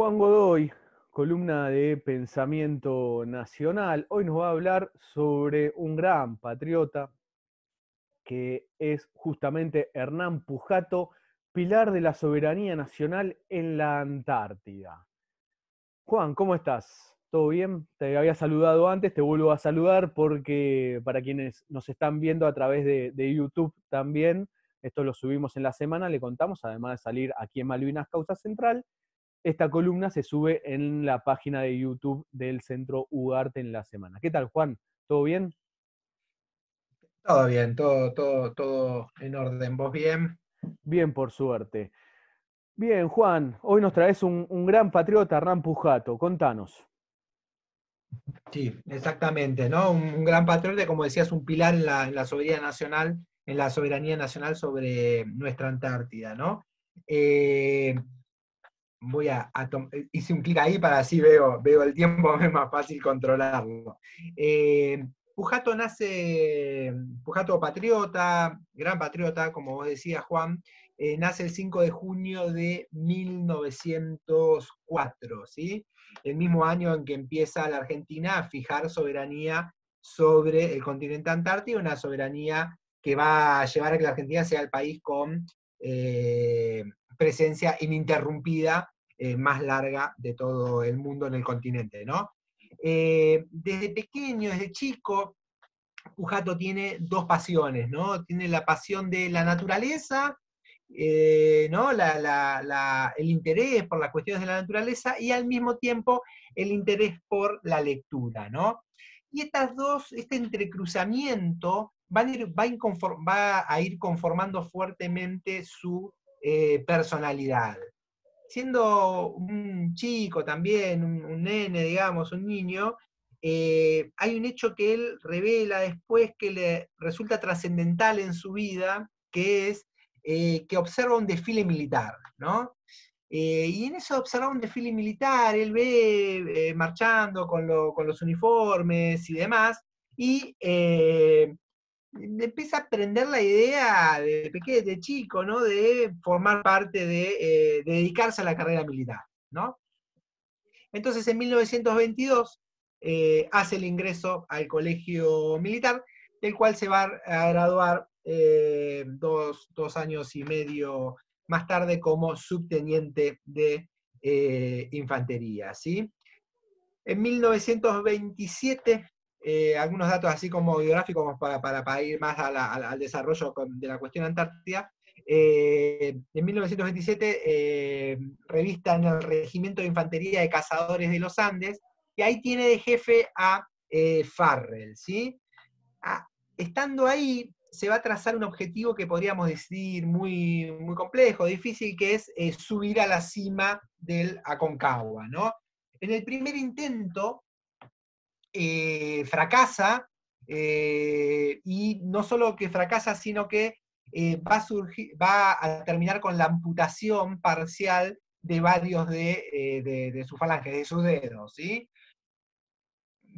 Juan Godoy, columna de Pensamiento Nacional. Hoy nos va a hablar sobre un gran patriota que es justamente Hernán Pujato, pilar de la soberanía nacional en la Antártida. Juan, ¿cómo estás? ¿Todo bien? Te había saludado antes, te vuelvo a saludar porque para quienes nos están viendo a través de YouTube también, esto lo subimos en la semana, le contamos, además de salir aquí en Malvinas Causa Central, esta columna se sube en la página de YouTube del Centro Ugarte en la semana. ¿Qué tal, Juan? ¿Todo bien? Todo bien, todo en orden. ¿Vos bien? Bien, por suerte. Bien, Juan, hoy nos traes un gran patriota, Hernán Pujato. Contanos. Sí, exactamente, ¿no? Un gran patriota, como decías, un pilar en la soberanía nacional, en la soberanía nacional sobre nuestra Antártida, ¿no? Eh, hice un clic ahí para así veo el tiempo, es más fácil controlarlo. Eh, Pujato patriota, gran patriota, como vos decías, Juan, nace el 5 de junio de 1904, ¿sí? El mismo año en que empieza la Argentina a fijar soberanía sobre el continente antártico, una soberanía que va a llevar a que la Argentina sea el país con presencia ininterrumpida más larga de todo el mundo en el continente, ¿no? Desde pequeño, desde chico, Pujato tiene dos pasiones, ¿no? Tiene la pasión de la naturaleza, ¿no? El interés por las cuestiones de la naturaleza y al mismo tiempo el interés por la lectura, ¿no? Y este entrecruzamiento va a ir conformando fuertemente su personalidad. Siendo un chico también, un nene, digamos, un niño, hay un hecho que él revela después que le resulta trascendental en su vida, que es que observa un desfile militar, ¿no? Y en eso observa un desfile militar, él ve marchando con los uniformes y demás, y le empieza a aprender la idea de pequeño, de chico, ¿no? De formar parte de dedicarse a la carrera militar, ¿no? Entonces, en 1922 hace el ingreso al colegio militar, del cual se va a graduar dos años y medio más tarde como subteniente de infantería, ¿sí? En 1927, algunos datos así como biográficos para ir más al desarrollo de la cuestión antártida. En 1927 revistan el Regimiento de Infantería de Cazadores de los Andes, y ahí tiene de jefe a Farrell, ¿sí? Ah, estando ahí, se va a trazar un objetivo que podríamos decir muy complejo, difícil, que es subir a la cima del Aconcagua, ¿no? En el primer intento fracasa, y no solo que fracasa, sino que va a terminar con la amputación parcial de varios de sus falanges, de sus dedos, ¿sí?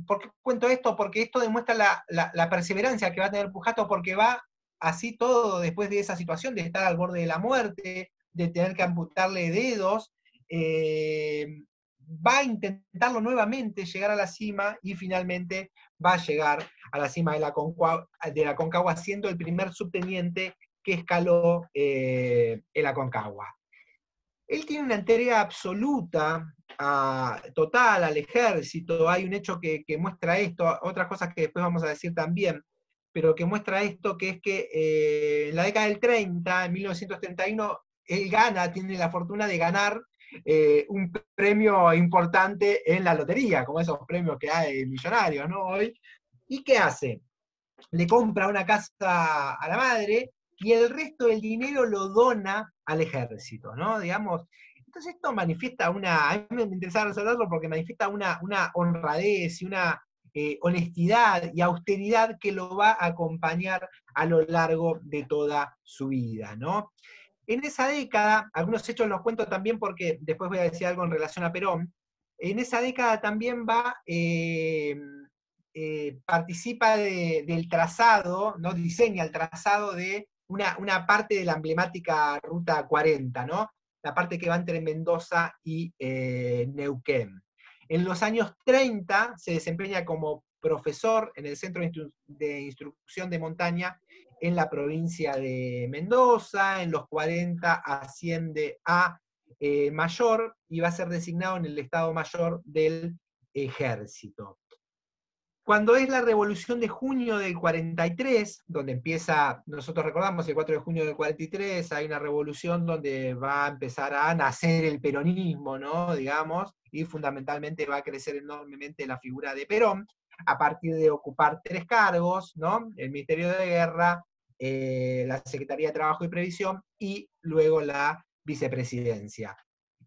¿Por qué cuento esto? Porque esto demuestra la perseverancia que va a tener Pujato, porque va así todo después de esa situación, de estar al borde de la muerte, de tener que amputarle dedos, eh, va a intentarlo nuevamente, llegar a la cima, y finalmente va a llegar a la cima de la Concagua, siendo el primer subteniente que escaló el Aconcagua. Él tiene una entrega absoluta, total al ejército. Hay un hecho que muestra esto, otras cosas que después vamos a decir también, pero que muestra esto, que es que en la década del 30, en 1931, él tiene la fortuna de ganar un premio importante en la lotería, como esos premios que hay millonarios, ¿no? Hoy. ¿Y qué hace? Le compra una casa a la madre y el resto del dinero lo dona al ejército, ¿no? Digamos, entonces esto manifiesta a mí me interesa resaltarlo porque manifiesta una honradez y una honestidad y austeridad que lo va a acompañar a lo largo de toda su vida, ¿no? En esa década, algunos hechos los cuento también porque después voy a decir algo en relación a Perón. En esa década también participa del trazado, ¿no? Diseña el trazado de una parte de la emblemática Ruta 40, ¿no? la parte que va entre Mendoza y Neuquén. En los años 30 se desempeña como profesor en el Centro de Instrucción de Montaña en la provincia de Mendoza. En los 40 asciende a mayor y va a ser designado en el Estado Mayor del Ejército. Cuando es la Revolución de Junio del 43, donde empieza, nosotros recordamos el 4 de junio del 43, hay una revolución donde va a empezar a nacer el peronismo, ¿no? Digamos, y fundamentalmente va a crecer enormemente la figura de Perón, a partir de ocupar 3 cargos, ¿no? El Ministerio de Guerra, la Secretaría de Trabajo y Previsión, y luego la vicepresidencia.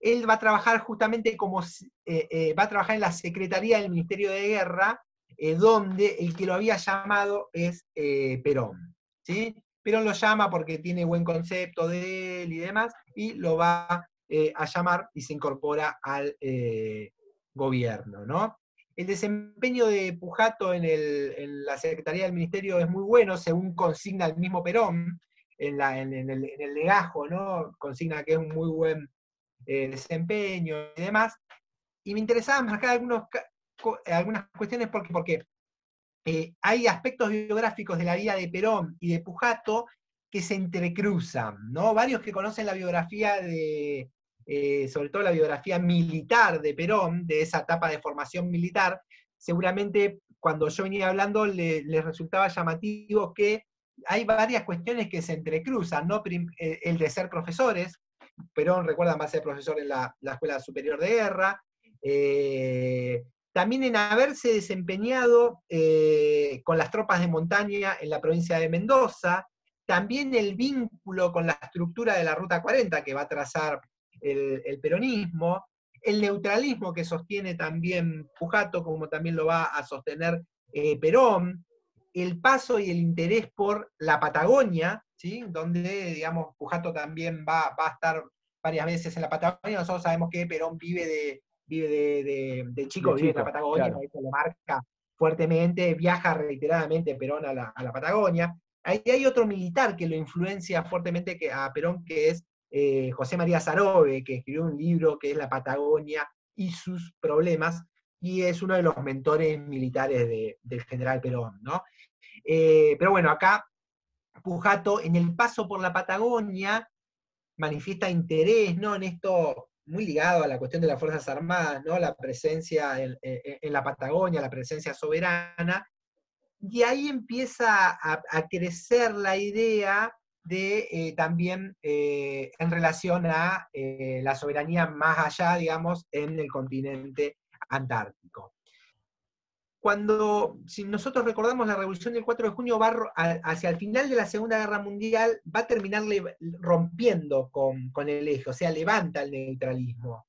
Él va a trabajar justamente como, va a trabajar en la Secretaría del Ministerio de Guerra, donde el que lo había llamado es Perón. ¿Sí? Perón lo llama porque tiene buen concepto de él y demás, y lo va a llamar y se incorpora al gobierno, ¿no? El desempeño de Pujato en la Secretaría del Ministerio es muy bueno, según consigna el mismo Perón, en el legajo, ¿no? Consigna que es un muy buen desempeño y demás. Y me interesaba marcar algunas cuestiones porque hay aspectos biográficos de la vida de Perón y de Pujato que se entrecruzan, ¿no? Varios que conocen la biografía sobre todo la biografía militar de Perón, de esa etapa de formación militar, seguramente cuando yo venía hablando les resultaba llamativo que hay varias cuestiones que se entrecruzan, ¿no? El de ser profesores, Perón, recuerdan, va a ser profesor en la Escuela Superior de Guerra, también en haberse desempeñado con las tropas de montaña en la provincia de Mendoza, también el vínculo con la estructura de la Ruta 40 que va a trazar el peronismo, el neutralismo que sostiene también Pujato, como también lo va a sostener Perón, el paso y el interés por la Patagonia, ¿sí? Donde, digamos, Pujato también va a estar varias veces en la Patagonia. Nosotros sabemos que Perón vive de chico, vive en la Patagonia, claro. eso lo marca fuertemente, viaja reiteradamente Perón a la Patagonia. Ahí hay otro militar que lo influencia fuertemente a Perón, que es José María Sarobe, que escribió un libro que es La Patagonia y sus problemas, y es uno de los mentores militares del general Perón, ¿no? Pero bueno, acá Pujato, en el paso por la Patagonia, manifiesta interés, ¿no? En esto muy ligado a la cuestión de las Fuerzas Armadas, ¿no? La presencia en la Patagonia, la presencia soberana, y ahí empieza a crecer la idea de también en relación a la soberanía más allá, digamos, en el continente antártico. Si nosotros recordamos la revolución del 4 de junio, hacia el final de la Segunda Guerra Mundial, va a terminar rompiendo con el eje, o sea, levanta el neutralismo.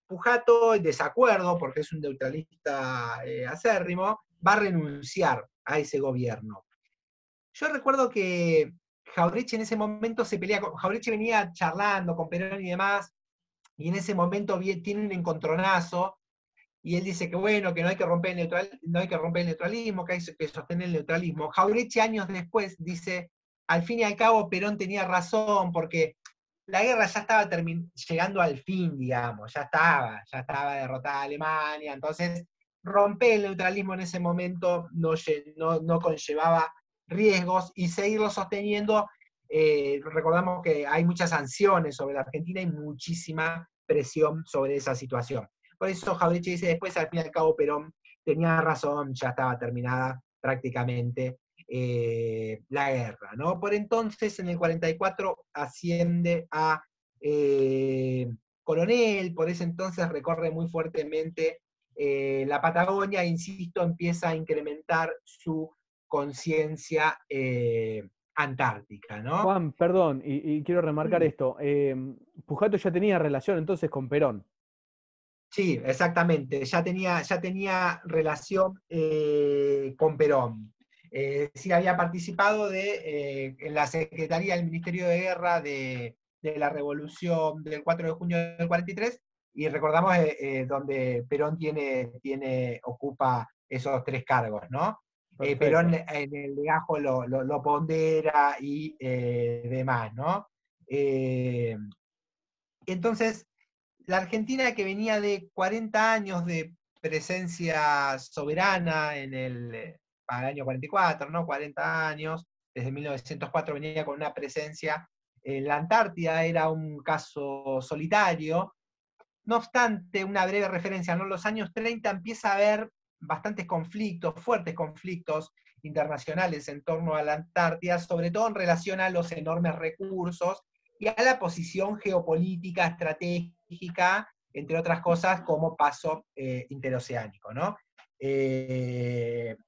Pujato, en desacuerdo, porque es un neutralista acérrimo, va a renunciar a ese gobierno. Yo recuerdo que Jauretche en ese momento se pelea Jauretche venía charlando con Perón y demás, y en ese momento tiene un encontronazo, y él dice que bueno, que no hay que romper el neutralismo, que hay que sostener el neutralismo. Jauretche años después dice, al fin y al cabo Perón tenía razón, porque la guerra ya estaba llegando al fin, digamos, ya estaba derrotada Alemania, entonces romper el neutralismo en ese momento no conllevaba riesgos, y seguirlo sosteniendo, recordamos que hay muchas sanciones sobre la Argentina y muchísima presión sobre esa situación. Por eso Jauretche dice después, al fin y al cabo Perón tenía razón, ya estaba terminada prácticamente la guerra, ¿no? Por entonces, en el 44, asciende a coronel, por ese entonces recorre muy fuertemente la Patagonia, e insisto, empieza a incrementar su conciencia antártica, ¿no? Juan, perdón, y quiero remarcar Sí. esto. Pujato ya tenía relación entonces con Perón. Sí, exactamente. Ya tenía relación con Perón. Sí había participado en la Secretaría del Ministerio de Guerra de la Revolución del 4 de junio del 43, y recordamos donde Perón ocupa esos 3 cargos, ¿no? Perón Perfecto. en el legajo lo pondera y demás, ¿no? Entonces, la Argentina, que venía de 40 años de presencia soberana para el año 44, ¿no? 40 años, desde 1904 venía con una presencia en la Antártida, era un caso solitario. No obstante, una breve referencia, ¿no? En los años 30 empieza a haber bastantes conflictos, fuertes conflictos internacionales en torno a la Antártida, sobre todo en relación a los enormes recursos y a la posición geopolítica, estratégica, entre otras cosas, como paso interoceánico, ¿no? En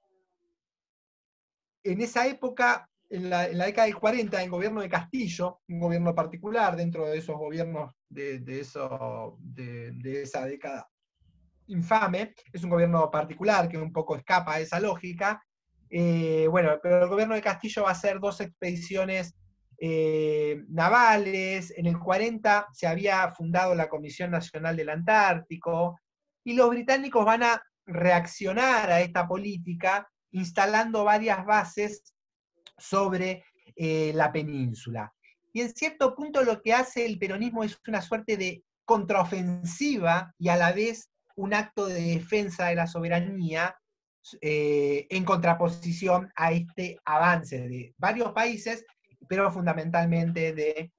esa época, en la década del 40, el gobierno de Castillo, un gobierno particular dentro de esos gobiernos de esa década infame, es un gobierno particular que un poco escapa a esa lógica. Bueno, pero el gobierno de Castillo va a hacer 2 expediciones navales. En el 40 se había fundado la Comisión Nacional del Antártico, y los británicos van a reaccionar a esta política instalando varias bases sobre la península. Y en cierto punto lo que hace el peronismo es una suerte de contraofensiva y a la vez un acto de defensa de la soberanía en contraposición a este avance de varios países, pero fundamentalmente de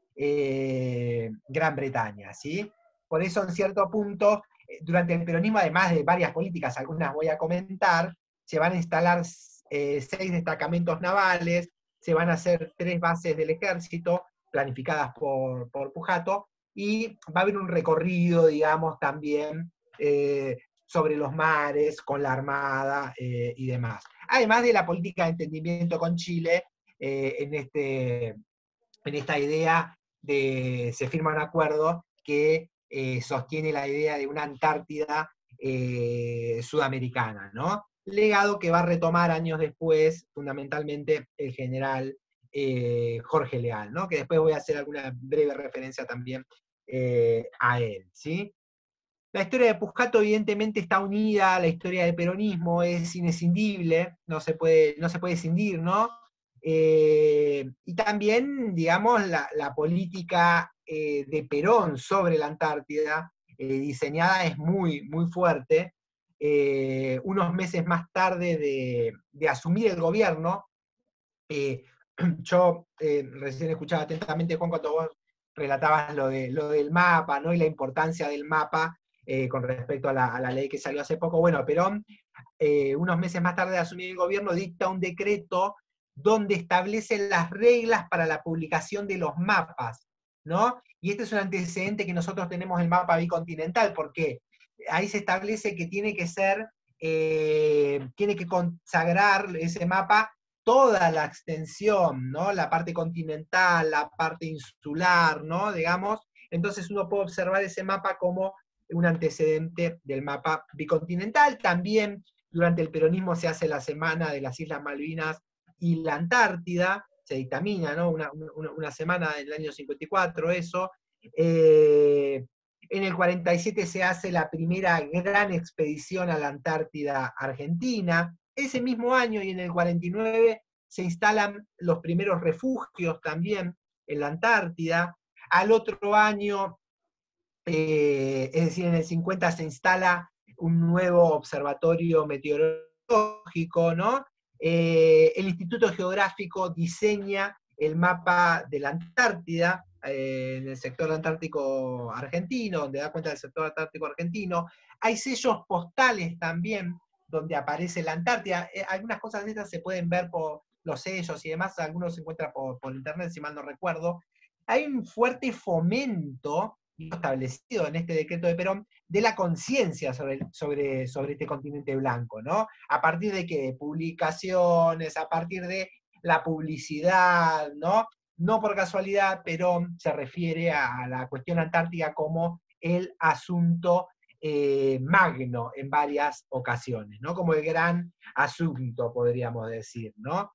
Gran Bretaña, ¿sí? Por eso, en cierto punto, durante el peronismo, además de varias políticas, algunas voy a comentar, se van a instalar 6 destacamentos navales, se van a hacer 3 bases del ejército planificadas por Pujato, y va a haber un recorrido, digamos, también sobre los mares, con la Armada y demás. Además de la política de entendimiento con Chile, en esta idea se firma un acuerdo que sostiene la idea de una Antártida sudamericana, ¿no? Legado que va a retomar años después, fundamentalmente, el general Jorge Leal, ¿no? Que después voy a hacer alguna breve referencia también a él, ¿sí? La historia de Pujato evidentemente está unida a la historia del peronismo, es inescindible, no se puede escindir, ¿no? Y también, digamos, la política de Perón sobre la Antártida, diseñada, es muy, muy fuerte. Unos meses más tarde de asumir el gobierno, eh, yo recién escuchaba atentamente, Juan, cuando vos relatabas lo del mapa, ¿no? Y la importancia del mapa con respecto a la ley que salió hace poco. Bueno, Perón, unos meses más tarde de asumir el gobierno, dicta un decreto donde establece las reglas para la publicación de los mapas, ¿no? Y este es un antecedente que nosotros tenemos el mapa bicontinental, porque ahí se establece que tiene que consagrar ese mapa toda la extensión, ¿no? La parte continental, la parte insular, ¿no? Digamos. Entonces uno puede observar ese mapa como un antecedente del mapa bicontinental. También durante el peronismo se hace la semana de las Islas Malvinas y la Antártida, se dictamina, ¿no? Una semana del año 54, eso. En el 47 se hace la primera gran expedición a la Antártida Argentina. Ese mismo año, y en el 49, se instalan los primeros refugios también en la Antártida. Al otro año, es decir, en el 50, se instala un nuevo observatorio meteorológico, ¿no? El Instituto Geográfico diseña el mapa de la Antártida en el sector antártico argentino, donde da cuenta del sector antártico argentino. Hay sellos postales también donde aparece la Antártida. Algunas cosas de estas se pueden ver por los sellos y demás, algunos se encuentran por internet, si mal no recuerdo. Hay un fuerte fomento establecido en este decreto de Perón de la conciencia sobre este continente blanco, ¿no? A partir de qué publicaciones, a partir de la publicidad, ¿no? No por casualidad, Perón se refiere a la cuestión antártica como el asunto magno en varias ocasiones, ¿no? Como el gran asunto, podríamos decir, ¿no?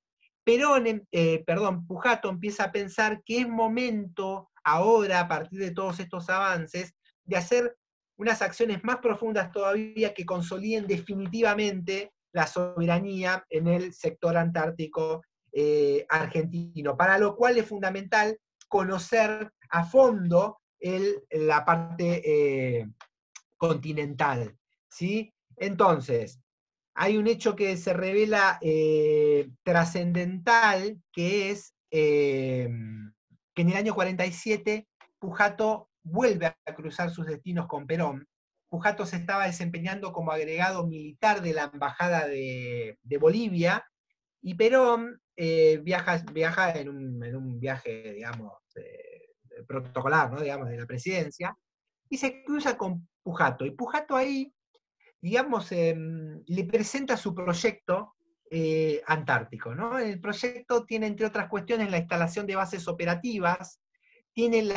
Pujato empieza a pensar que es momento ahora, a partir de todos estos avances, de hacer unas acciones más profundas todavía que consoliden definitivamente la soberanía en el sector antártico argentino, para lo cual es fundamental conocer a fondo la parte continental, ¿sí? Entonces, hay un hecho que se revela trascendental, que es que en el año 47 Pujato vuelve a cruzar sus destinos con Perón. Pujato se estaba desempeñando como agregado militar de la Embajada de Bolivia, y Perón viaja en un viaje, digamos, protocolar, ¿no? Digamos, de la presidencia, y se cruza con Pujato. Y Pujato ahí, digamos, le presenta su proyecto antártico, ¿no? El proyecto tiene, entre otras cuestiones, la instalación de bases operativas, tiene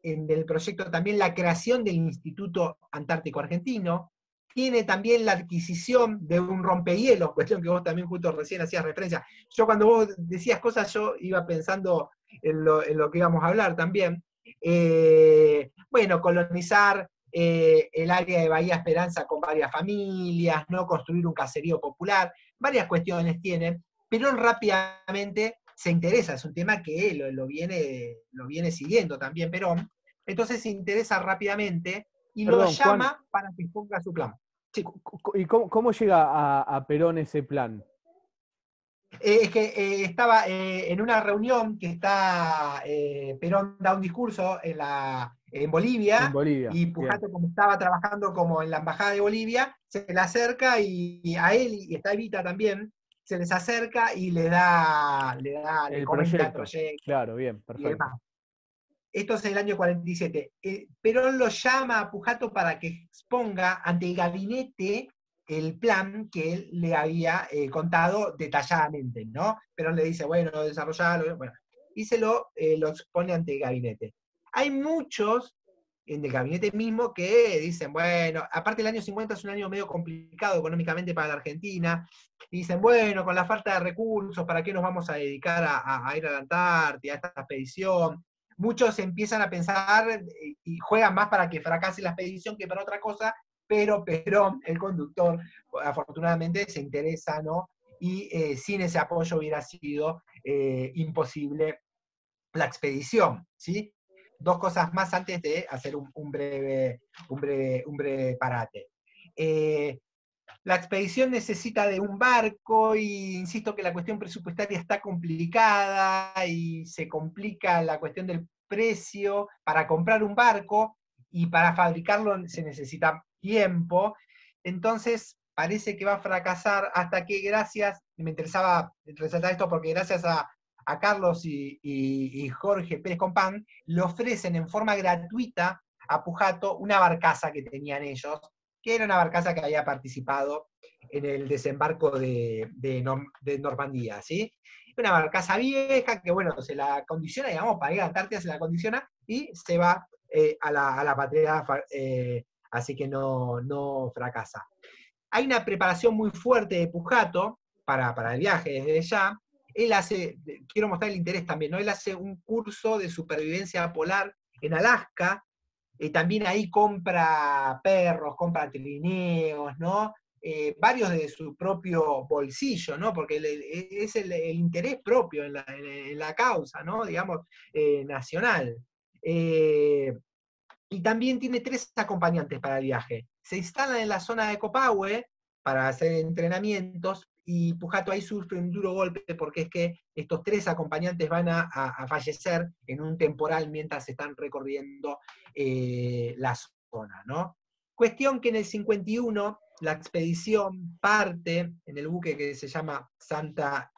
en el proyecto también la creación del Instituto Antártico Argentino, tiene también la adquisición de un rompehielos, cuestión que vos también justo recién hacías referencia. Yo cuando vos decías cosas, yo iba pensando en lo que íbamos a hablar también. Bueno, colonizar el área de Bahía Esperanza con varias familias, ¿no? Construir un caserío popular, varias cuestiones tienen, pero rápidamente se interesa, es un tema que lo viene siguiendo también Perón, entonces se interesa rápidamente y lo Perdón, Juan, llama para que ponga su plan. Sí. ¿y cómo llega a Perón ese plan? Es que estaba en una reunión que está, Perón da un discurso en En Bolivia, Bolivia, y bien. Pujato, como estaba trabajando como en la embajada de Bolivia, se le acerca y a él, y está Evita también, se les acerca y le El comenta el proyecto, proyecto claro, bien, y perfecto. demás. Esto es en el año 47. Perón lo llama a Pujato para que exponga ante el gabinete el plan que él le había contado detalladamente, ¿no? Perón le dice, bueno, desarrollalo, bueno, y lo expone ante el gabinete. Hay muchos en el gabinete mismo que dicen, bueno, aparte el año 50 es un año medio complicado económicamente para la Argentina, y dicen, bueno, con la falta de recursos, ¿para qué nos vamos a dedicar a ir a la Antártida, a esta expedición? Muchos empiezan a pensar y juegan más para que fracase la expedición que para otra cosa, pero Perón, el conductor, afortunadamente se interesa, ¿no? Y sin ese apoyo hubiera sido imposible la expedición, ¿sí? Dos cosas más antes de hacer un breve parate. La expedición necesita de un barco, y insisto que la cuestión presupuestaria está complicada y se complica la cuestión del precio para comprar un barco, y para fabricarlo se necesita tiempo. Entonces parece que va a fracasar hasta que, gracias, me interesaba resaltar esto porque gracias a Carlos y Jorge Pérez Compán, le ofrecen en forma gratuita a Pujato una barcaza que tenían ellos, que era una barcaza que había participado en el desembarco de Normandía, ¿sí? Una barcaza vieja que, bueno, se la condiciona, digamos, para ir a la Antártida se la condiciona y se va a la patria, así que no fracasa. Hay una preparación muy fuerte de Pujato para el viaje desde ya. Él hace, quiero mostrar el interés también, ¿no? Él hace un curso de supervivencia polar en Alaska, también ahí compra perros, compra trineos, ¿no? Varios de su propio bolsillo, ¿no? Porque es el interés propio en la causa, ¿no? Digamos, nacional. Eh, y también tiene 3 acompañantes para el viaje. Se instalan en la zona de Copahue para hacer entrenamientos, y Pujato ahí sufre un duro golpe porque es que estos 3 acompañantes van a fallecer en un temporal mientras están recorriendo la zona, ¿no? Cuestión que en el 51 la expedición parte en el buque que se llama Santa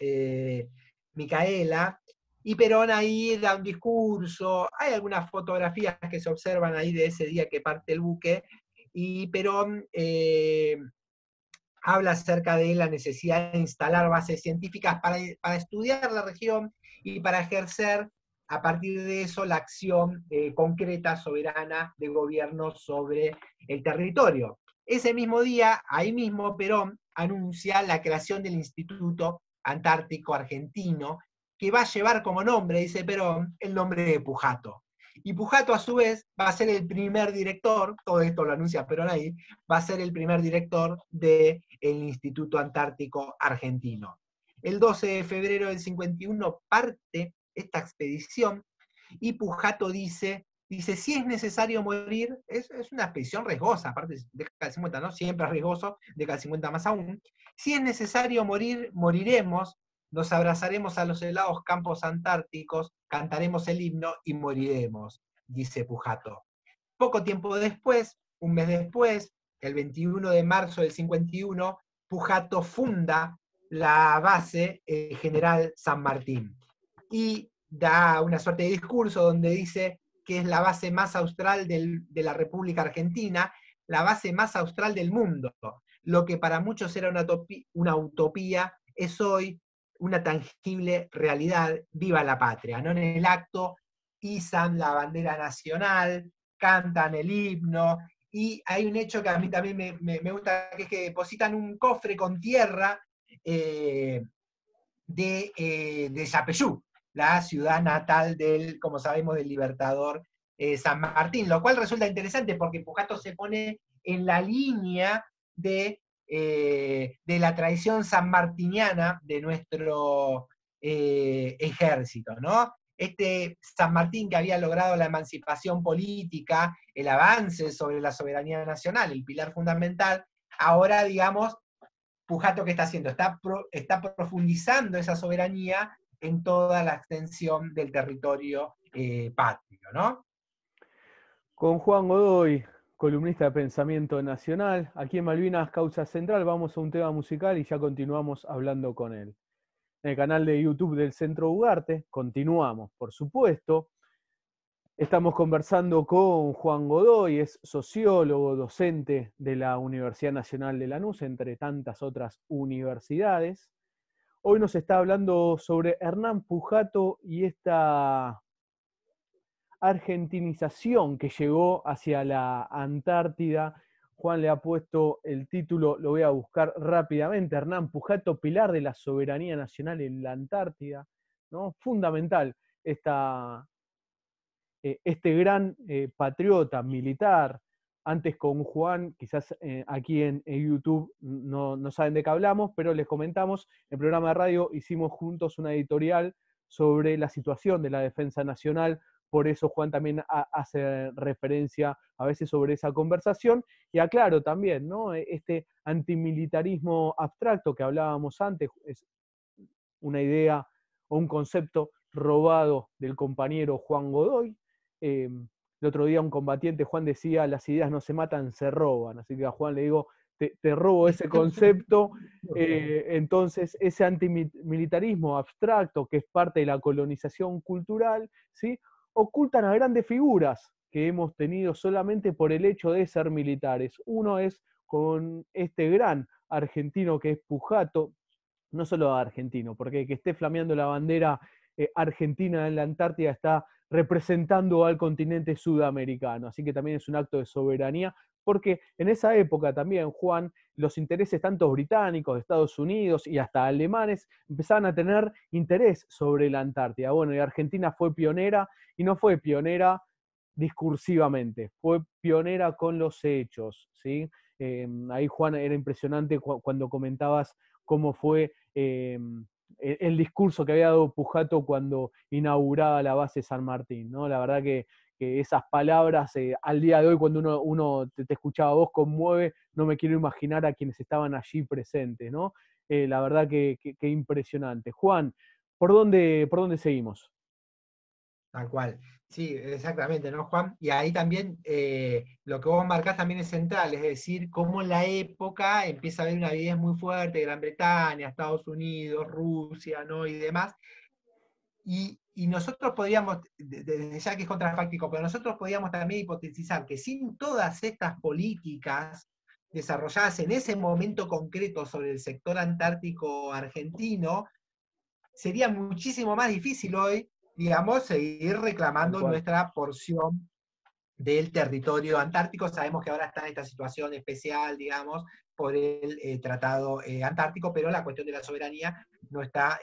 Micaela, y Perón ahí da un discurso, hay algunas fotografías que se observan ahí de ese día que parte el buque, y Perón habla acerca de la necesidad de instalar bases científicas para estudiar la región y para ejercer a partir de eso la acción concreta, soberana de gobierno sobre el territorio. Ese mismo día, ahí mismo, Perón anuncia la creación del Instituto Antártico Argentino, que va a llevar como nombre, dice Perón, el nombre de Pujato. Y Pujato, a su vez, va a ser el primer director, todo esto lo anuncia Perón ahí, va a ser el primer director del Instituto Antártico Argentino. El 12 de febrero del 51 parte esta expedición, y Pujato dice Dice, si es necesario morir, es una expedición riesgosa, aparte deja el 50, ¿no? Siempre es riesgoso, deja el 50 más aún. Si es necesario morir, moriremos, nos abrazaremos a los helados campos antárticos, cantaremos el himno y moriremos, dice Pujato. Poco tiempo después, un mes después, el 21 de marzo del 51, Pujato funda la base General San Martín y da una suerte de discurso donde dice que es la base más austral de la República Argentina, la base más austral del mundo. Lo que para muchos era una utopía es hoy una tangible realidad. Viva la patria, ¿no? En el acto izan la bandera nacional, cantan el himno, y hay un hecho que a mí también me gusta, que es que depositan un cofre con tierra de Yapeyú, la ciudad natal del, como sabemos, del libertador San Martín, lo cual resulta interesante porque Pujato se pone en la línea de la tradición sanmartiniana de nuestro ejército, ¿no? Este San Martín que había logrado la emancipación política, el avance sobre la soberanía nacional, el pilar fundamental, ahora, digamos, Pujato, ¿qué está haciendo? Está profundizando esa soberanía en toda la extensión del territorio patrio, ¿no? Con Juan Godoy, columnista de Pensamiento Nacional, aquí en Malvinas Causa Central, vamos a un tema musical y ya continuamos hablando con él. En el canal de YouTube del Centro Ugarte, continuamos, por supuesto. Estamos conversando con Juan Godoy, es sociólogo, docente de la Universidad Nacional de Lanús, entre tantas otras universidades. Hoy nos está hablando sobre Hernán Pujato y esta argentinización que llegó hacia la Antártida. Juan le ha puesto el título, lo voy a buscar rápidamente, Hernán Pujato, pilar de la soberanía nacional en la Antártida, ¿no? Fundamental este gran patriota militar. Antes con Juan, quizás aquí en YouTube no saben de qué hablamos, pero les comentamos, en el programa de radio hicimos juntos una editorial sobre la situación de la defensa nacional, por eso Juan también hace referencia a veces sobre esa conversación, y aclaro también, ¿no? Este antimilitarismo abstracto que hablábamos antes, es una idea o un concepto robado del compañero Juan Godoy. El otro día un combatiente, Juan, decía, las ideas no se matan, se roban. Así que a Juan le digo, te robo ese concepto. Entonces, ese antimilitarismo abstracto, que es parte de la colonización cultural, ¿sí? Ocultan a grandes figuras que hemos tenido solamente por el hecho de ser militares. Uno es con este gran argentino que es Pujato, no solo argentino, porque que esté flameando la bandera argentina en la Antártida está representando al continente sudamericano, así que también es un acto de soberanía, porque en esa época también, Juan, los intereses tanto británicos, de Estados Unidos y hasta alemanes empezaban a tener interés sobre la Antártida. Bueno, y Argentina fue pionera, y no fue pionera discursivamente, fue pionera con los hechos, ¿sí? Ahí, Juan, era impresionante cuando comentabas cómo fue el discurso que había dado Pujato cuando inauguraba la base San Martín, ¿no? La verdad que esas palabras al día de hoy, cuando uno te escuchaba a vos, conmueve, no me quiero imaginar a quienes estaban allí presentes, ¿no? La verdad que impresionante. Juan, ¿por dónde seguimos? Tal cual. Sí, exactamente, ¿no, Juan? Y ahí también lo que vos marcás también es central, es decir, cómo en la época empieza a haber una avidez muy fuerte de Gran Bretaña, Estados Unidos, Rusia, ¿no? Y demás. Y nosotros podríamos, desde ya que es contrafáctico, pero nosotros podríamos también hipotetizar que sin todas estas políticas desarrolladas en ese momento concreto sobre el sector antártico argentino, sería muchísimo más difícil hoy, digamos, seguir Tal reclamando cual. nuestra porción del territorio antártico. Sabemos que ahora está en esta situación especial, digamos, por el Tratado Antártico, pero la cuestión de la soberanía no está,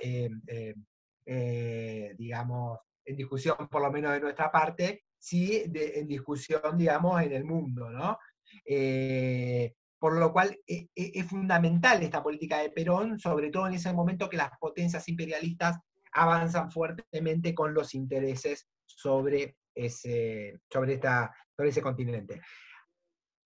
digamos, en discusión, por lo menos de nuestra parte, sí en discusión, digamos, en el mundo, ¿no? Por lo cual es fundamental esta política de Perón, sobre todo en ese momento que las potencias imperialistas avanzan fuertemente con los intereses sobre sobre ese continente.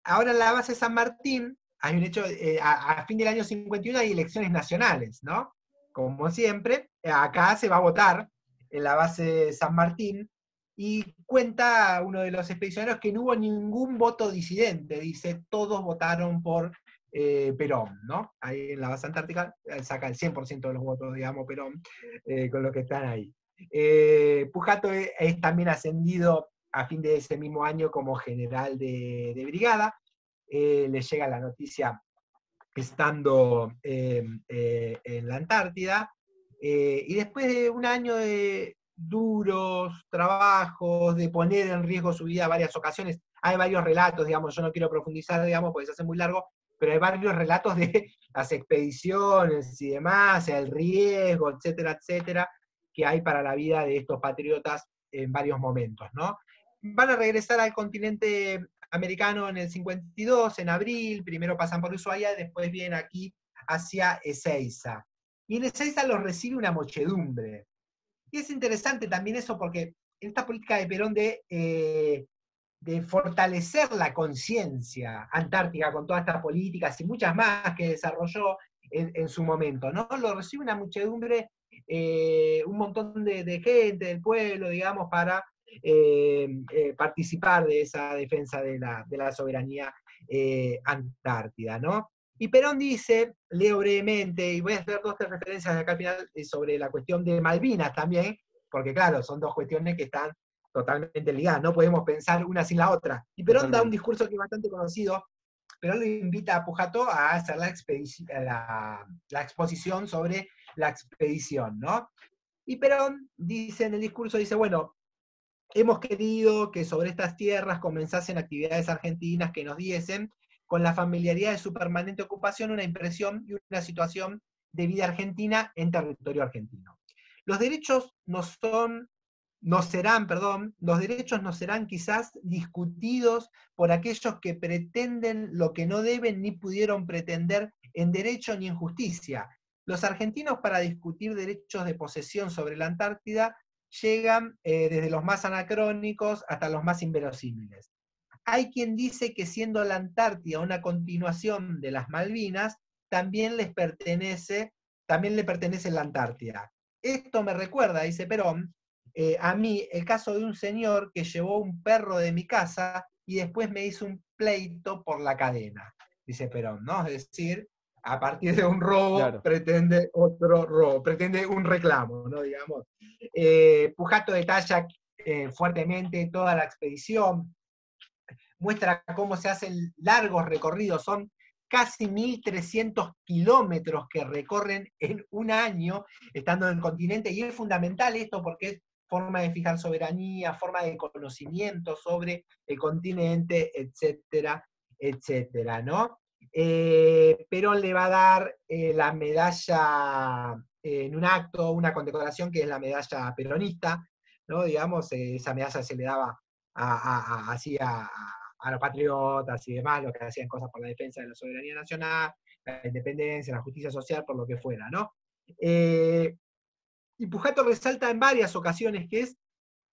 Ahora en la base San Martín, hay un hecho, a fin del año 51 hay elecciones nacionales, ¿no? Como siempre, acá se va a votar en la base San Martín, y cuenta uno de los expedicionarios que no hubo ningún voto disidente, dice, todos votaron por Perón, ¿no? Ahí en la base antártica saca el 100% de los votos, digamos, Perón, con los que están ahí. Pujato es también ascendido a fin de ese mismo año como general de brigada. Le llega la noticia estando en la Antártida, y después de un año de duros trabajos, de poner en riesgo su vida varias ocasiones, hay varios relatos, digamos, yo no quiero profundizar, digamos, porque se hace muy largo, pero hay varios relatos de las expediciones y demás, el riesgo, etcétera, etcétera, que hay para la vida de estos patriotas en varios momentos, ¿no? Van a regresar al continente americano en el 52, en abril, primero pasan por Ushuaia, después vienen aquí hacia Ezeiza. Y en Ezeiza los recibe una muchedumbre. Y es interesante también eso porque en esta política de Perón de fortalecer la conciencia antártica con todas estas políticas y muchas más que desarrolló en su momento, ¿no? Lo recibe una muchedumbre, un montón de gente del pueblo, digamos, para participar de esa defensa de la soberanía antártida, ¿no? Y Perón dice, leo brevemente, y voy a hacer 2 o 3 referencias de acá al final sobre la cuestión de Malvinas también, porque claro, son 2 cuestiones que están totalmente ligadas, no podemos pensar una sin la otra. Y Perón da un Totalmente. discurso que es bastante conocido. Perón le invita a Pujato a hacer la exposición sobre la expedición, ¿no? Y Perón dice en el discurso, dice, bueno, hemos querido que sobre estas tierras comenzasen actividades argentinas que nos diesen, con la familiaridad de su permanente ocupación, una impresión y una situación de vida argentina en territorio argentino. Los derechos los derechos no serán quizás discutidos por aquellos que pretenden lo que no deben ni pudieron pretender en derecho ni en justicia. Los argentinos, para discutir derechos de posesión sobre la Antártida, llegan desde los más anacrónicos hasta los más inverosímiles. Hay quien dice que siendo la Antártida una continuación de las Malvinas, también le pertenece la Antártida. Esto me recuerda, dice Perón, a mí el caso de un señor que llevó un perro de mi casa y después me hizo un pleito por la cadena, dice Perón, ¿no? Es decir, a partir de un robo Claro. pretende otro robo, pretende un reclamo, ¿no? Digamos. Pujato detalla fuertemente toda la expedición, muestra cómo se hacen largos recorridos, son casi 1.300 kilómetros que recorren en un año estando en el continente, y es fundamental esto porque es forma de fijar soberanía, forma de conocimiento sobre el continente, etcétera, etcétera, ¿no? Perón le va a dar la medalla en un acto, una condecoración que es la medalla peronista, ¿no? Digamos, esa medalla se le daba así a los patriotas y demás, los que hacían cosas por la defensa de la soberanía nacional, la independencia, la justicia social, por lo que fuera, ¿no? Y Pujato resalta en varias ocasiones que es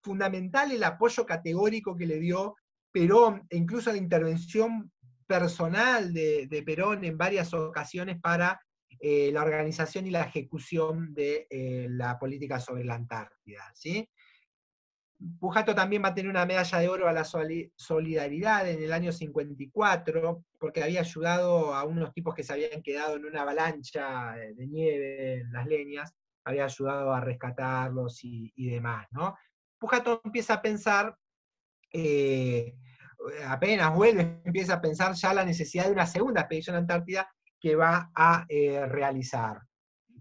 fundamental el apoyo categórico que le dio Perón, e incluso la intervención personal de Perón en varias ocasiones para la organización y la ejecución de la política sobre la Antártida, ¿sí? Pujato también va a tener una medalla de oro a la solidaridad en el año 54, porque había ayudado a unos tipos que se habían quedado en una avalancha de nieve en las leñas, había ayudado a rescatarlos y demás, ¿no? Pujato empieza a pensar, eh, apenas vuelve, empieza a pensar ya la necesidad de una segunda expedición a Antártida que va a realizar.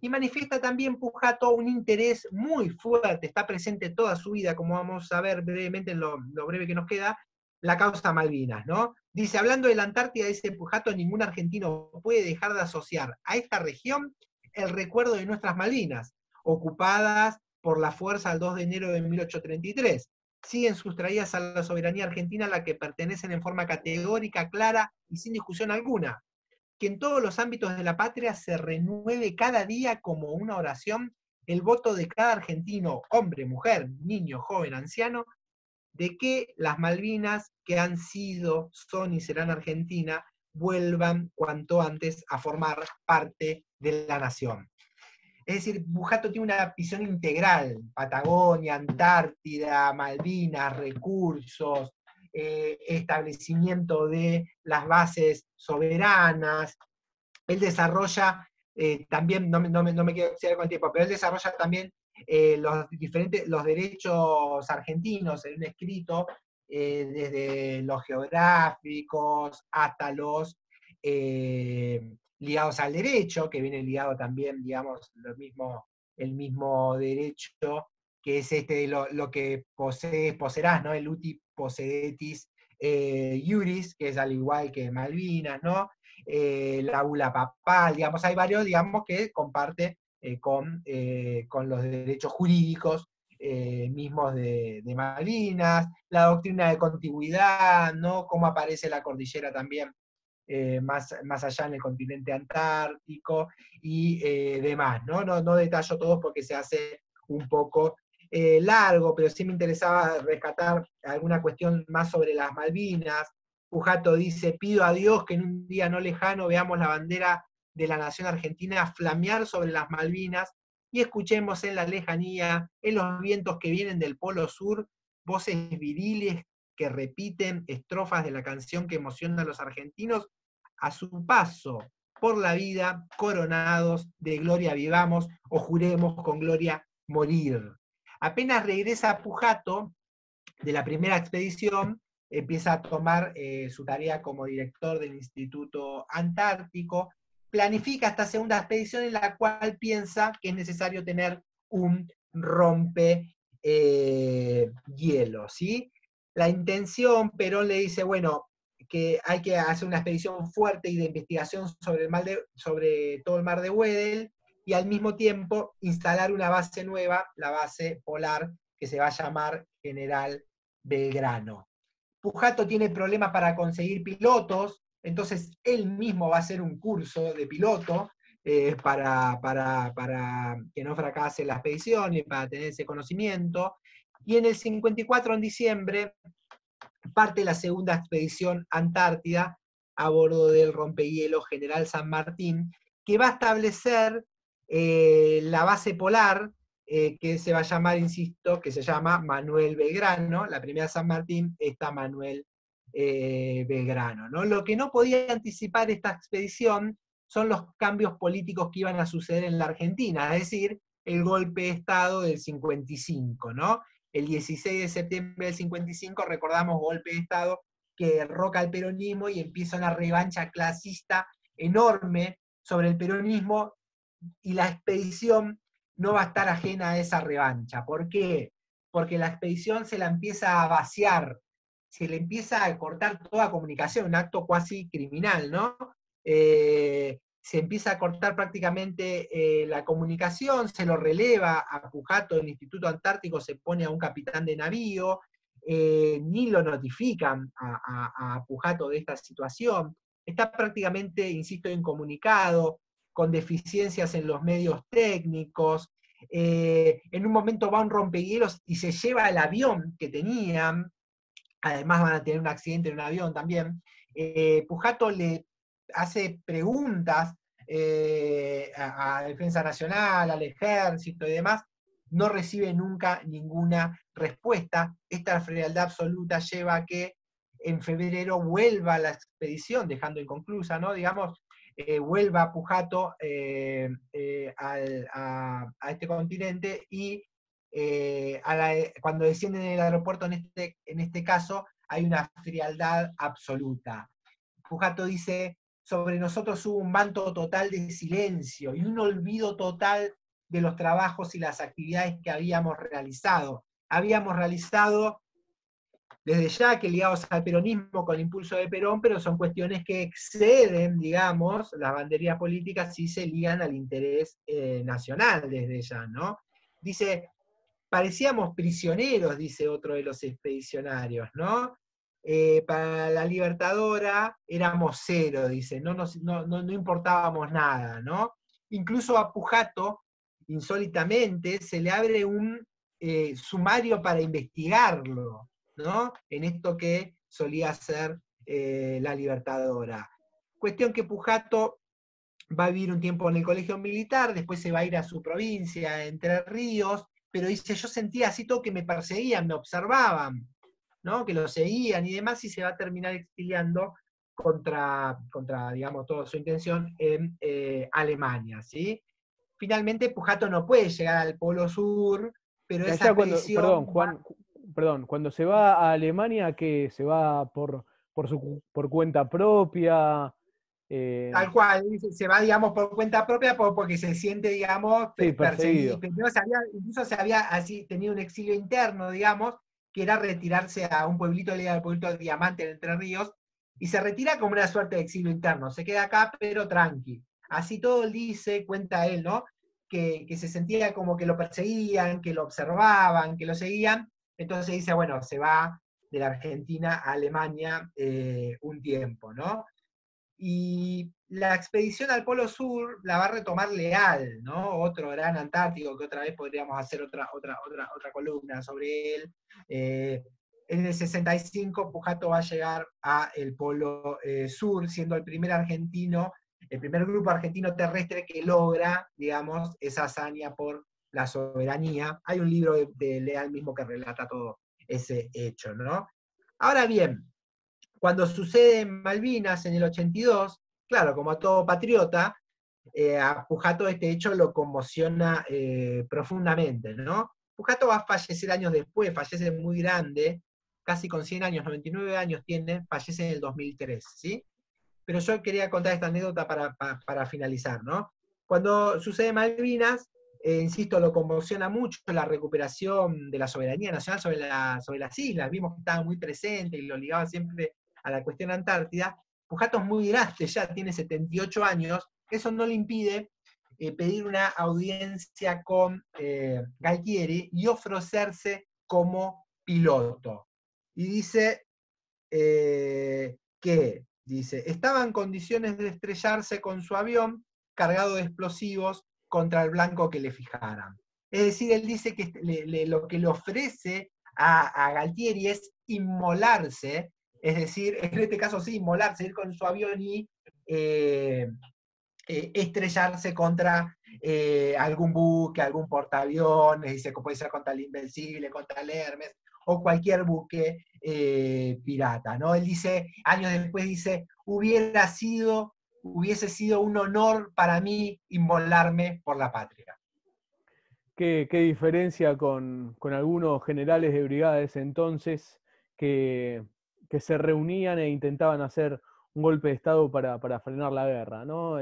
Y manifiesta también Pujato un interés muy fuerte, está presente toda su vida, como vamos a ver brevemente en lo breve que nos queda, la causa Malvinas, ¿no? Dice, hablando de la Antártida, dice Pujato, ningún argentino puede dejar de asociar a esta región el recuerdo de nuestras Malvinas, ocupadas por la fuerza el 2 de enero de 1833. Siguen sustraídas a la soberanía argentina a la que pertenecen en forma categórica, clara y sin discusión alguna. Que en todos los ámbitos de la patria se renueve cada día como una oración el voto de cada argentino, hombre, mujer, niño, joven, anciano, de que las Malvinas, que han sido, son y serán Argentina, vuelvan cuanto antes a formar parte de la nación. Es decir, Pujato tiene una visión integral: Patagonia, Antártida, Malvinas, recursos, establecimiento de las bases soberanas. Él desarrolla también, no me quiero quedar con el tiempo, pero él desarrolla también los derechos argentinos en un escrito, desde los geográficos hasta los ligados al derecho, que viene ligado también, digamos, el mismo derecho, que es lo que posees, poseerás, ¿no? El uti possedetis iuris, que es al igual que Malvinas, ¿no? La bula papal, digamos, hay varios, digamos, que comparte con los derechos jurídicos mismos de Malvinas, la doctrina de contigüidad, ¿no? Cómo aparece la cordillera también más allá en el continente antártico y demás, ¿no? No detallo todos porque se hace un poco largo, pero sí me interesaba rescatar alguna cuestión más sobre las Malvinas. Pujato dice: pido a Dios que en un día no lejano veamos la bandera de la nación argentina flamear sobre las Malvinas y escuchemos en la lejanía, en los vientos que vienen del Polo Sur, voces viriles que repiten estrofas de la canción que emociona a los argentinos a su paso por la vida, coronados de gloria vivamos o juremos con gloria morir. Apenas regresa Pujato de la primera expedición, empieza a tomar su tarea como director del Instituto Antártico, planifica esta segunda expedición en la cual piensa que es necesario tener un rompe hielo, ¿sí? La intención, Perón le dice, bueno, que hay que hacer una expedición fuerte y de investigación sobre todo el mar de Weddell, y al mismo tiempo instalar una base nueva, la base polar, que se va a llamar General Belgrano. Pujato tiene problemas para conseguir pilotos, entonces él mismo va a hacer un curso de piloto para que no fracase la expedición y para tener ese conocimiento. Y en el 54, en diciembre, parte la segunda expedición Antártida a bordo del rompehielo General San Martín, que va a establecer la base polar, que se va a llamar, insisto, que se llama Manuel Belgrano. La primera San Martín está Manuel Belgrano, ¿no? Lo que no podía anticipar esta expedición son los cambios políticos que iban a suceder en la Argentina, es decir, el golpe de Estado del 55, ¿no? El 16 de septiembre del 55, recordamos, golpe de Estado que derroca el peronismo y empieza una revancha clasista enorme sobre el peronismo, y la expedición no va a estar ajena a esa revancha. ¿Por qué? Porque la expedición se la empieza a vaciar, se le empieza a cortar toda comunicación, un acto cuasi criminal, ¿no? Se empieza a cortar prácticamente la comunicación, se lo releva a Pujato del Instituto Antártico, se pone a un capitán de navío, ni lo notifican a Pujato de esta situación. Está prácticamente, insisto, incomunicado, con deficiencias en los medios técnicos. En un momento va un rompehielos y se lleva el avión que tenían. Además van a tener un accidente en un avión también. Pujato le hace preguntas a Defensa Nacional, al Ejército y demás, no recibe nunca ninguna respuesta. Esta frialdad absoluta lleva a que en febrero vuelva la expedición, dejando inconclusa, ¿no? Digamos, vuelva Pujato a este continente, y cuando descienden en el aeropuerto, en este caso, hay una frialdad absoluta. Pujato dice: sobre nosotros hubo un manto total de silencio y un olvido total de los trabajos y las actividades que habíamos realizado. Habíamos realizado desde ya que ligados al peronismo con el impulso de Perón, pero son cuestiones que exceden, digamos, las banderías políticas y se ligan al interés nacional desde ya, ¿no? Dice: parecíamos prisioneros, dice otro de los expedicionarios, ¿no? Para la Libertadora éramos cero, dice, no importábamos nada, ¿no? Incluso a Pujato, insólitamente, se le abre un sumario para investigarlo, ¿no? En esto que solía ser la Libertadora. Cuestión que Pujato va a vivir un tiempo en el colegio militar, después se va a ir a su provincia, Entre Ríos, pero dice, yo sentía así todo que me perseguían, me observaban, ¿no? Que lo seguían y demás, y se va a terminar exiliando contra digamos, toda su intención en Alemania, ¿sí? Finalmente Pujato no puede llegar al Polo Sur, pero Y esa allá cuando, perdón, expedición va. Juan, perdón, cuando se va a Alemania, que se va por cuenta propia. Eh, Tal cual, se va, digamos, por cuenta propia porque se siente, digamos, sí, perseguido. perseguido. Primero incluso se había así, tenido un exilio interno, digamos, que era retirarse a un pueblito, le el pueblito Diamante en Entre Ríos, y se retira como una suerte de exilio interno. Se queda acá, pero tranqui. Así todo él dice, cuenta él, ¿no? Que se sentía como que lo perseguían, que lo observaban, que lo seguían. Entonces dice, bueno, se va de la Argentina a Alemania un tiempo, ¿no? Y la expedición al Polo Sur la va a retomar Leal, ¿no? Otro gran antártico que otra vez podríamos hacer otra columna sobre él. En el 65 Pujato va a llegar a el Polo Sur, siendo el primer argentino, el primer grupo argentino terrestre que logra, digamos, esa hazaña por la soberanía. Hay un libro de Leal mismo que relata todo ese hecho, ¿no? Ahora bien, cuando sucede en Malvinas en el 82, claro, como a todo patriota, a Pujato este hecho lo conmociona profundamente, ¿no? Pujato va a fallecer años después, fallece muy grande, casi con 100 años, 99 años tiene, fallece en el 2003, ¿sí? Pero yo quería contar esta anécdota para finalizar, ¿no? Cuando sucede Malvinas, insisto, lo conmociona mucho la recuperación de la soberanía nacional sobre las islas. Vimos que estaba muy presente y lo ligaba siempre a la cuestión antártida. Pujato es muy grande, ya tiene 78 años. Eso no le impide pedir una audiencia con Galtieri y ofrecerse como piloto. Y dice que, dice, estaba en condiciones de estrellarse con su avión cargado de explosivos contra el blanco que le fijaran. Es decir, él dice que lo que le ofrece a Galtieri es inmolarse, es decir, en este caso sí, inmolarse, ir con su avión y estrellarse contra algún buque, algún portaaviones, dice que puede ser contra el Invencible, contra el Hermes, o cualquier buque pirata, ¿no? Él dice, años después dice, hubiese sido un honor para mí inmolarme por la patria. Qué diferencia con algunos generales de brigada de ese entonces que, que se reunían e intentaban hacer un golpe de Estado para frenar la guerra, ¿no?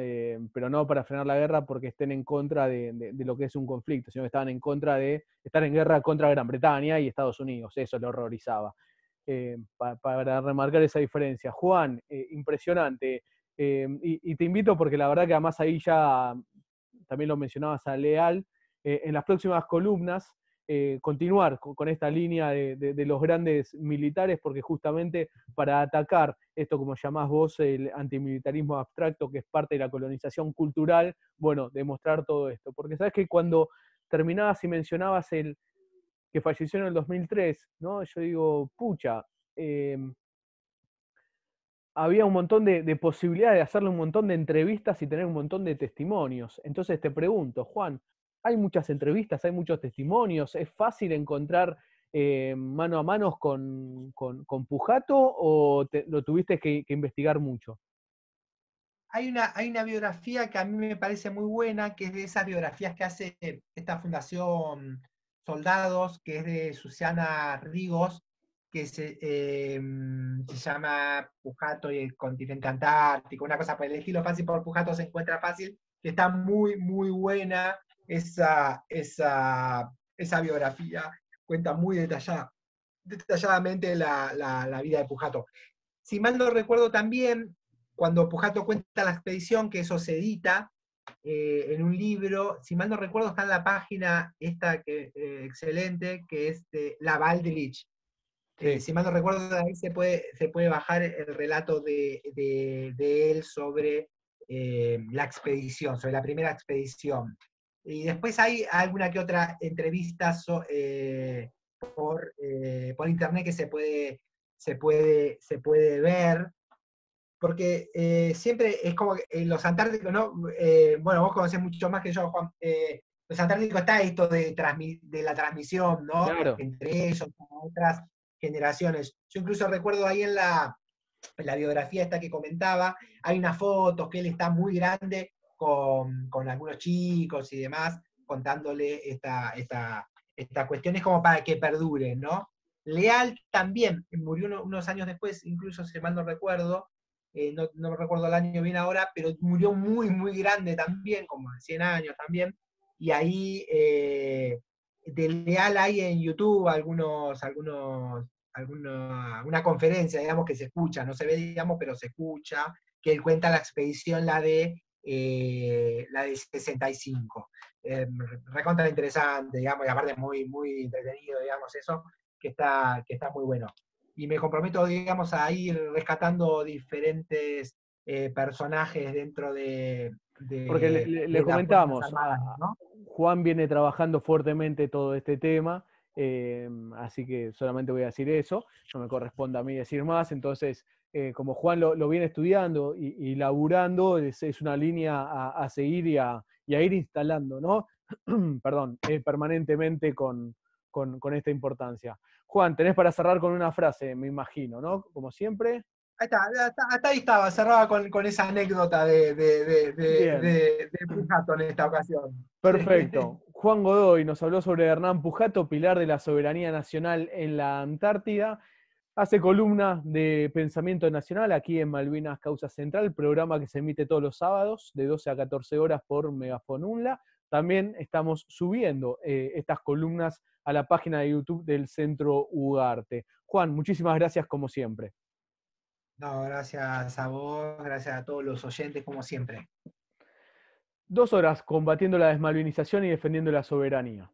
Pero no para frenar la guerra porque estén en contra de lo que es un conflicto, sino que estaban en contra de estar en guerra contra Gran Bretaña y Estados Unidos. Eso le horrorizaba. Para remarcar esa diferencia. Juan, impresionante. Y te invito porque la verdad que además ahí ya también lo mencionabas a Leal, en las próximas columnas continuar con esta línea de los grandes militares, porque justamente para atacar esto, como llamás vos, el antimilitarismo abstracto, que es parte de la colonización cultural, bueno, demostrar todo esto. Porque sabes que cuando terminabas y mencionabas el que falleció en el 2003, ¿no? Yo digo, pucha, eh, había un montón de posibilidades de hacerle un montón de entrevistas y tener un montón de testimonios. Entonces te pregunto, Juan, ¿hay muchas entrevistas, hay muchos testimonios? ¿Es fácil encontrar mano a mano con Pujato o lo tuviste que investigar mucho? Hay una biografía que a mí me parece muy buena, que es de esas biografías que hace esta fundación Soldados, que es de Susana Rigos, que se llama Pujato y el continente antártico, una cosa por el estilo, fácil por Pujato se encuentra fácil, que está muy, muy buena esa biografía, cuenta muy detalladamente la vida de Pujato. Si mal no recuerdo también, cuando Pujato cuenta la expedición, que eso se edita en un libro, si mal no recuerdo está en la página esta excelente, que es de La Valdrich. Sí. Si mal no recuerdo, ahí se puede bajar el relato de él sobre la expedición, sobre la primera expedición. Y después hay alguna que otra entrevista por internet que se puede ver, porque siempre es como que los antárticos, ¿no? Bueno, vos conocés mucho más que yo, Juan. Los antárticos está esto de la transmisión, ¿no? Claro. Entre ellos, con otras generaciones. Yo incluso recuerdo ahí en la biografía esta que comentaba, hay unas fotos que él está muy grande con algunos chicos y demás, contándole esta cuestión, es como para que perdure, ¿no? Leal también murió unos años después, incluso si mal no recuerdo, no recuerdo el año bien ahora, pero murió muy, muy grande también, como de 100 años también, y ahí de Leal hay en YouTube una conferencia, digamos, que se escucha, no se ve, digamos, pero se escucha, que él cuenta la expedición, la de 65. Recontra interesante, digamos, y aparte muy, muy entretenido, digamos, eso, que está muy bueno. Y me comprometo, digamos, a ir rescatando diferentes personajes dentro de, Porque de, le de las Fuerzas comentamos, Armadas, ¿no? Juan viene trabajando fuertemente todo este tema, así que solamente voy a decir eso, no me corresponde a mí decir más, entonces, como Juan lo viene estudiando y laburando, es una línea a seguir y a ir instalando, ¿no? Perdón, permanentemente con esta importancia. Juan, tenés para cerrar con una frase, me imagino, ¿no? Como siempre. Ahí está, hasta ahí estaba, cerraba con esa anécdota Bien. de Pujato en esta ocasión. Perfecto. Juan Godoy nos habló sobre Hernán Pujato, pilar de la soberanía nacional en la Antártida. Hace columna de Pensamiento Nacional aquí en Malvinas Causa Central, programa que se emite todos los sábados de 12 a 14 horas por Megafon UNLA. También estamos subiendo estas columnas a la página de YouTube del Centro Ugarte. Juan, muchísimas gracias como siempre. No, gracias a vos, gracias a todos los oyentes, como siempre. 2 horas combatiendo la desmalvinización y defendiendo la soberanía.